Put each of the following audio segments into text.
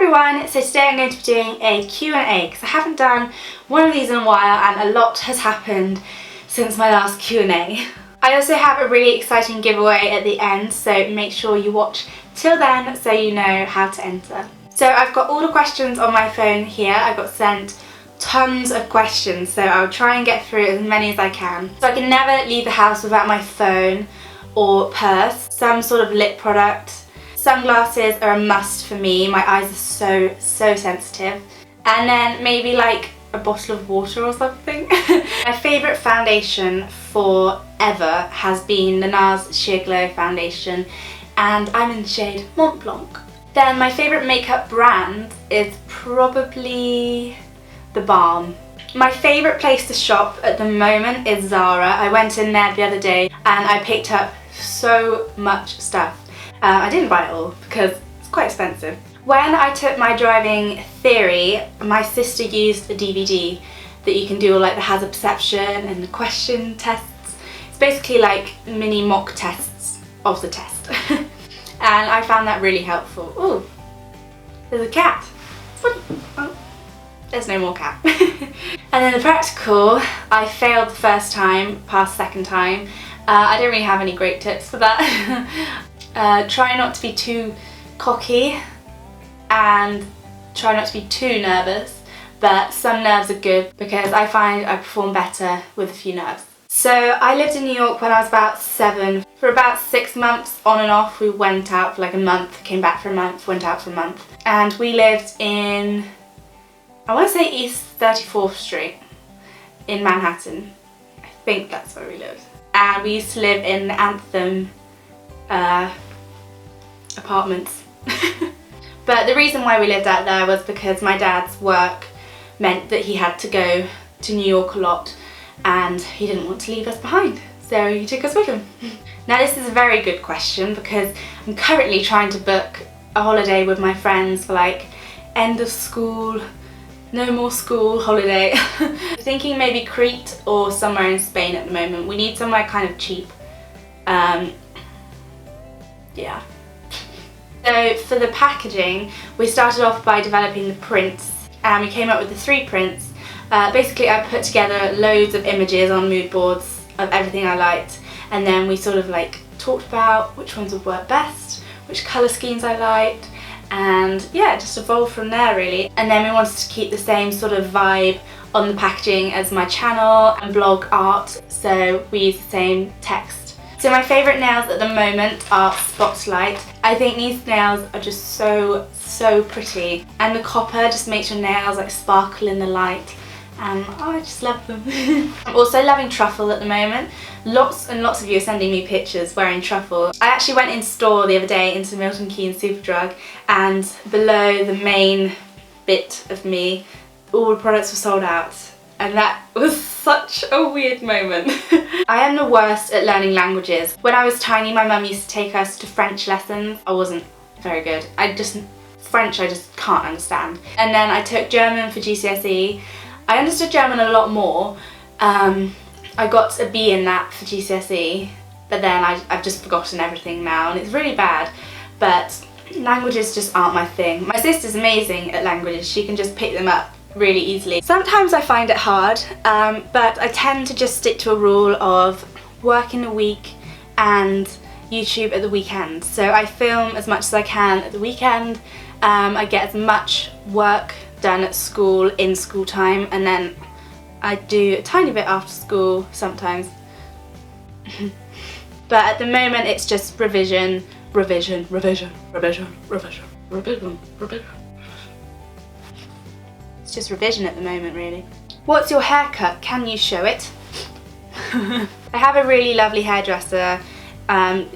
everyone, so today I'm going to be doing a Q&A because I haven't done one of these in a while and a lot has happened since my last Q&A. I also have a really exciting giveaway at the end, so make sure you watch till then so you know how to enter. So I've got all the questions on my phone here. I got sent tons of questions, so I'll try and get through as many as I can. So I can never leave the house without my phone or purse, some sort of lip product. Sunglasses are a must for me, my eyes are so sensitive. And then maybe like a bottle of water or something. My favourite foundation forever has been the NARS Sheer Glow foundation, and I'm in the shade Mont Blanc. Then my favourite makeup brand is probably the Balm. My favourite place to shop at the moment is Zara. I went in there the other day and I picked up so much stuff. I didn't buy it all because it's quite expensive. When I took my driving theory, my sister used a DVD that you can do all like the hazard perception and the question tests. It's basically like mini mock tests of the test. And I found that really helpful. Ooh, there's a cat. Oh, there's no more cat. And then the practical, I failed the first time, passed second time. I don't really have any great tips for that. Try not to be too cocky and try not to be too nervous, but some nerves are good because I find I perform better with a few nerves. So I lived in New York when I was about 7. For about 6 months on and off, we went out for like a month, came back for a month, went out for a month. And we lived in, I want to say East 34th Street in Manhattan. I think that's where we lived. And we used to live in the Anthem apartments. But the reason why we lived out there was because my dad's work meant that he had to go to New York a lot and he didn't want to leave us behind, so he took us with him. Now this is a very good question because I'm currently trying to book a holiday with my friends for like end of school, no more school holiday. Thinking maybe Crete or somewhere in Spain at the moment. We need somewhere kind of cheap. Yeah. So for the packaging, we started off by developing the prints and we came up with the 3 prints. Basically I put together loads of images on mood boards of everything I liked, and then we sort of like talked about which ones would work best, which colour schemes I liked, and yeah, just evolved from there really. And then we wanted to keep the same sort of vibe on the packaging as my channel and blog art, so we used the same text. So my favourite nails at the moment are Spotlight. I think these nails are just so pretty, and the copper just makes your nails like sparkle in the light, and oh, I just love them. I'm also loving truffle at the moment. Lots and lots of you are sending me pictures wearing truffle. I actually went in store the other day into Milton Keynes Superdrug, and below the main bit of me, all the products were sold out. And that was such a weird moment. I am the worst at learning languages. When I was tiny, my mum used to take us to French lessons. I wasn't very good. French I just can't understand. And then I took German for GCSE. I understood German a lot more. I got a B in that for GCSE, but then I've just forgotten everything now and it's really bad. But languages just aren't my thing. My sister's amazing at languages. She can just pick them up really easily. Sometimes I find it hard, but I tend to just stick to a rule of work in the week and YouTube at the weekend. So I film as much as I can at the weekend. I get as much work done at school in school time, and then I do a tiny bit after school sometimes. But at the moment it's just revision. It's just revision at the moment really. What's your haircut? Can you show it? I have a really lovely hairdresser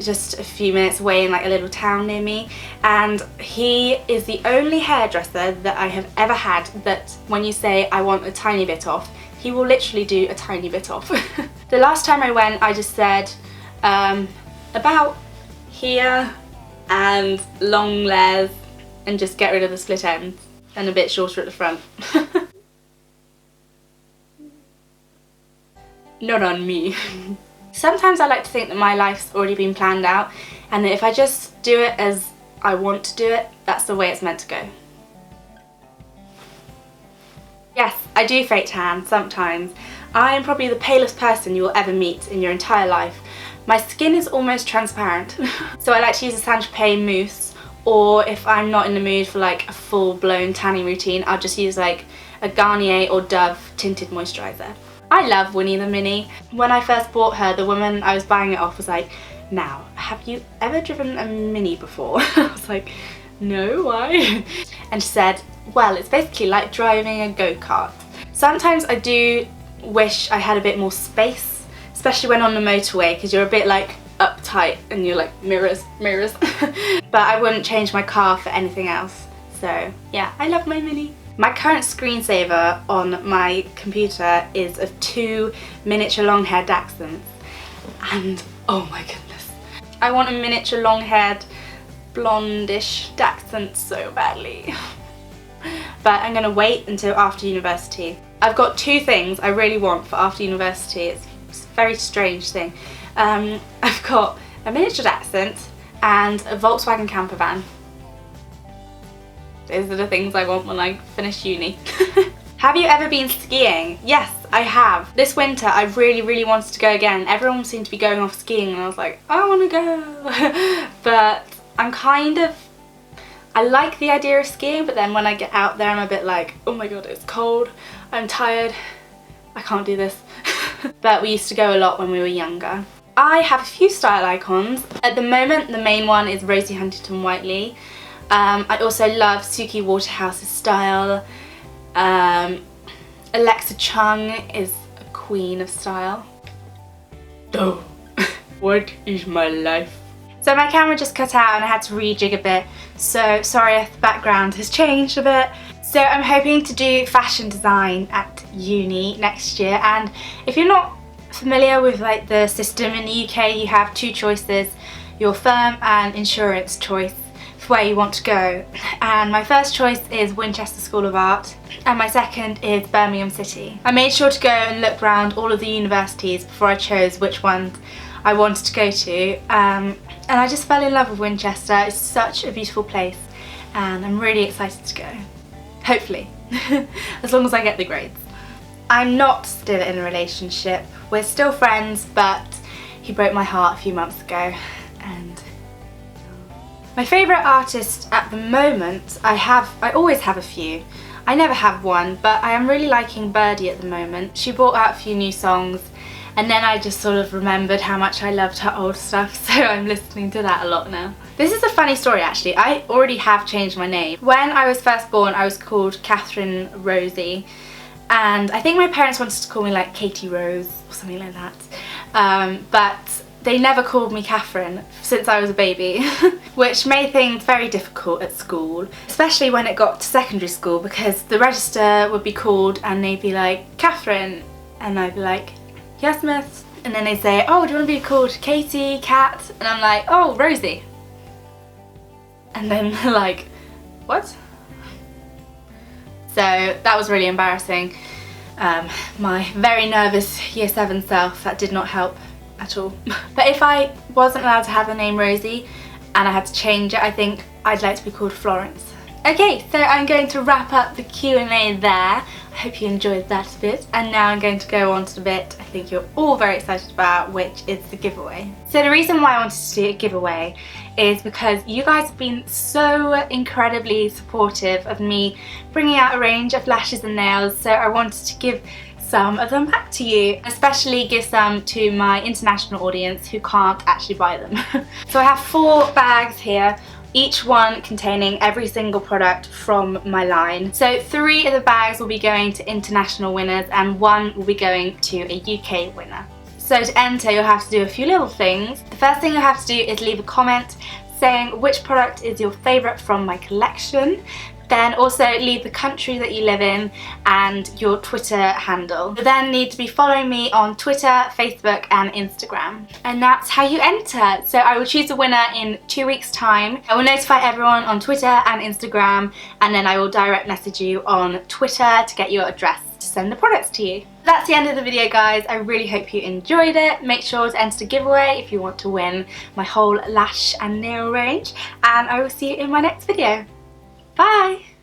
just a few minutes away in like a little town near me, and he is the only hairdresser that I have ever had that when you say I want a tiny bit off, he will literally do a tiny bit off. The last time I went I just said about here and long layers and just get rid of the split ends and a bit shorter at the front. Not on me. Sometimes I like to think that my life's already been planned out and that if I just do it as I want to do it, that's the way it's meant to go. Yes, I do fake tan sometimes. I am probably the palest person you will ever meet in your entire life. My skin is almost transparent. So I like to use a Saint-Tropez mousse, or if I'm not in the mood for like a full-blown tanning routine, I'll just use like a Garnier or Dove tinted moisturiser. I love Winnie the Mini. When I first bought her, the woman I was buying it off was like, "Now, have you ever driven a Mini before?" I was like, "No, why?" And she said, "Well, it's basically like driving a go-kart." Sometimes I do wish I had a bit more space, especially when on the motorway, because you're a bit like uptight and you're like, mirrors, mirrors. But I wouldn't change my car for anything else. So yeah, I love my Mini. My current screensaver on my computer is of 2 miniature long-haired Dachshunds, and oh my goodness, I want a miniature long-haired blondish Dachshund so badly. But I'm gonna wait until after university. I've got 2 things I really want for after university. It's a very strange thing. I've got a miniature Dachshund and a Volkswagen camper van. Those are the things I want when I finish uni. Have you ever been skiing? Yes, I have. This winter I really wanted to go again. Everyone seemed to be going off skiing and I was like, I want to go. But I like the idea of skiing, but then when I get out there I'm a bit like, oh my god, it's cold, I'm tired, I can't do this. But we used to go a lot when we were younger. I have a few style icons. At the moment the main one is Rosie Huntington-Whiteley. I also love Suki Waterhouse's style. Alexa Chung is a queen of style. Oh, what is my life? So my camera just cut out and I had to rejig a bit, so sorry if the background has changed a bit. So I'm hoping to do fashion design at uni next year, and if you're not familiar with like the system in the UK, you have 2 choices, your firm and insurance choice for where you want to go. And my first choice is Winchester School of Art and my second is Birmingham City. I made sure to go and look around all of the universities before I chose which ones I wanted to go to, and I just fell in love with Winchester. It's such a beautiful place and I'm really excited to go. Hopefully. As long as I get the grades. I'm not still in a relationship. We're still friends, but he broke my heart a few months ago. And my favourite artist at the moment, I always have a few. I never have one, but I am really liking Birdie at the moment. She brought out a few new songs, and then I just sort of remembered how much I loved her old stuff, so I'm listening to that a lot now. This is a funny story actually. I already have changed my name. When I was first born I was called Catherine Rosie, and I think my parents wanted to call me like Katie Rose or something like that. But they never called me Catherine since I was a baby, which made things very difficult at school, especially when it got to secondary school, because the register would be called and they'd be like, Catherine, and I'd be like, yes miss, and then they say, oh, do you want to be called Katie, Kat, and I'm like, oh, Rosie, and then they're like, what? So that was really embarrassing. My very nervous year 7 self, that did not help at all. But if I wasn't allowed to have the name Rosie and I had to change it, I think I'd like to be called Florence. Okay, so I'm going to wrap up the Q&A there. I hope you enjoyed that bit, and now I'm going to go on to the bit I think you're all very excited about, which is the giveaway. So the reason why I wanted to do a giveaway is because you guys have been so incredibly supportive of me bringing out a range of lashes and nails, so I wanted to give some of them back to you, especially give some to my international audience who can't actually buy them. So I have 4 bags here, each one containing every single product from my line. So 3 of the bags will be going to international winners and 1 will be going to a UK winner. So to enter you'll have to do a few little things. The first thing you'll have to do is leave a comment saying which product is your favourite from my collection. Then also leave the country that you live in and your Twitter handle. You then need to be following me on Twitter, Facebook and Instagram. And that's how you enter. So I will choose a winner in 2 weeks time. I will notify everyone on Twitter and Instagram, and then I will direct message you on Twitter to get your address to send the products to you. That's the end of the video guys. I really hope you enjoyed it. Make sure to enter the giveaway if you want to win my whole lash and nail range, and I will see you in my next video. Bye!